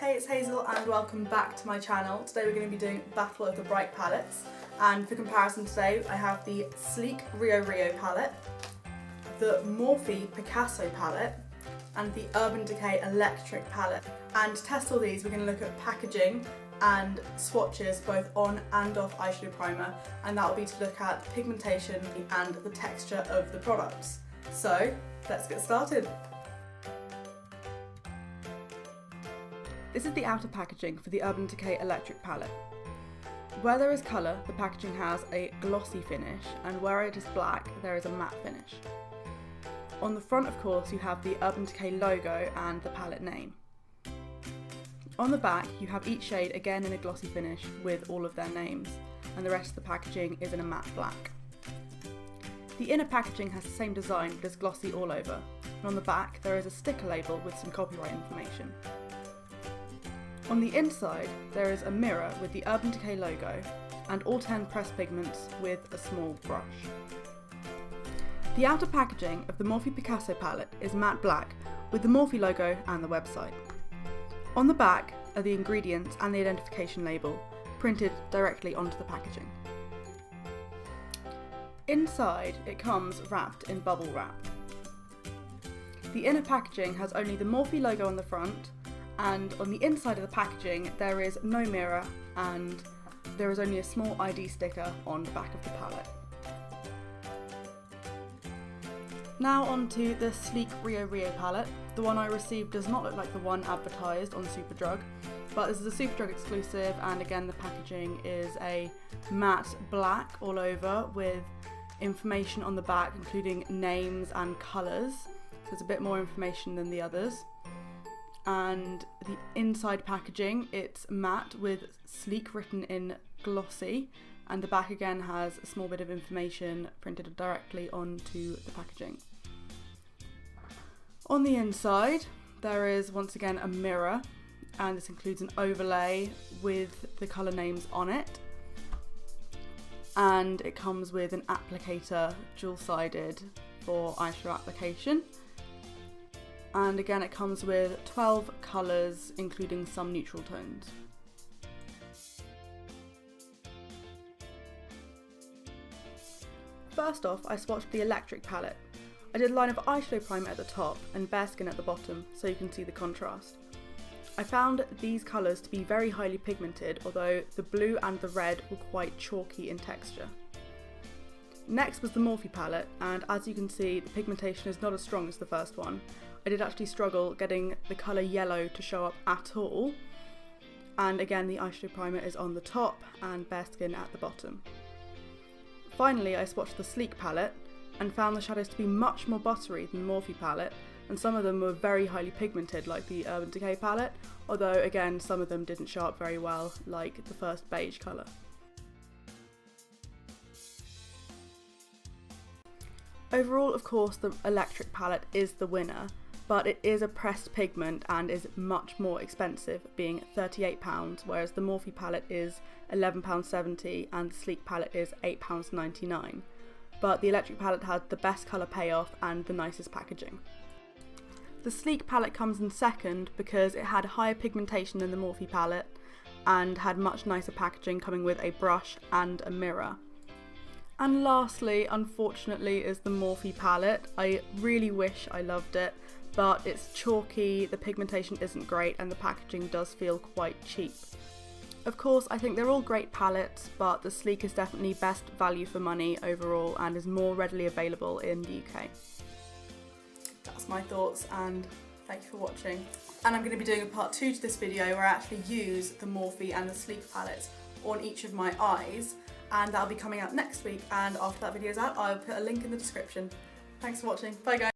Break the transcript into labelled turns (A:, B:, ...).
A: Hey, it's Hazel and welcome back to my channel. Today we're going to be doing Battle of the Bright palettes, and for comparison today I have the Sleek Rio Rio palette, the Morphe Picasso palette and the Urban Decay Electric palette. And to test all these we're going to look at packaging and swatches both on and off eyeshadow primer, and that will be to look at the pigmentation and the texture of the products. So let's get started. This is the outer packaging for the Urban Decay Electric palette. Where there is colour, the packaging has a glossy finish, and where it is black, there is a matte finish. On the front, of course, you have the Urban Decay logo and the palette name. On the back, you have each shade again in a glossy finish with all of their names, and the rest of the packaging is in a matte black. The inner packaging has the same design but is glossy all over, and on the back there is a sticker label with some copyright information. On the inside, there is a mirror with the Urban Decay logo and all 10 pressed pigments with a small brush. The outer packaging of the Morphe Picasso palette is matte black with the Morphe logo and the website. On the back are the ingredients and the identification label printed directly onto the packaging. Inside, it comes wrapped in bubble wrap. The inner packaging has only the Morphe logo on the front, and on the inside of the packaging there is no mirror and there is only a small ID sticker on the back of the palette. Now onto the Sleek Rio Rio palette. The one I received does not look like the one advertised on Superdrug, but this is a Superdrug exclusive, and again the packaging is a matte black all over with information on the back including names and colours, so it's a bit more information than the others. And the inside packaging, it's matte with Sleek written in glossy, and the back again has a small bit of information printed directly onto the packaging. On the inside there is once again a mirror, and this includes an overlay with the colour names on it, and it comes with an applicator dual-sided for eyeshadow application. And again it comes with 12 colours including some neutral tones. First off, I swatched the electric palette. I did a line of eyeshadow primer at the top and bare skin at the bottom so you can see the contrast. I found these colours to be very highly pigmented, although the blue and the red were quite chalky in texture. Next was the Morphe palette, and as you can see the pigmentation is not as strong as the first one. I did actually struggle getting the colour yellow to show up at all, and again the eyeshadow primer is on the top and bare skin at the bottom. Finally I swatched the Sleek palette and found the shadows to be much more buttery than the Morphe palette, and some of them were very highly pigmented like the Urban Decay palette, although again some of them didn't show up very well like the first beige colour. Overall, of course, the electric palette is the winner, but it is a pressed pigment and is much more expensive, being £38, whereas the Morphe palette is £11.70 and the Sleek palette is £8.99. But the electric palette had the best colour payoff and the nicest packaging. The Sleek palette comes in second because it had higher pigmentation than the Morphe palette and had much nicer packaging, coming with a brush and a mirror. And lastly, unfortunately, is the Morphe palette. I really wish I loved it, but it's chalky, the pigmentation isn't great, and the packaging does feel quite cheap. Of course, I think they're all great palettes, but the Sleek is definitely best value for money overall and is more readily available in the UK. That's my thoughts, and thank you for watching. And I'm going to be doing a part 2 to this video where I actually use the Morphe and the Sleek palettes on each of my eyes, and that'll be coming out next week, and after that video is out I'll put a link in the description. Thanks for watching, bye guys!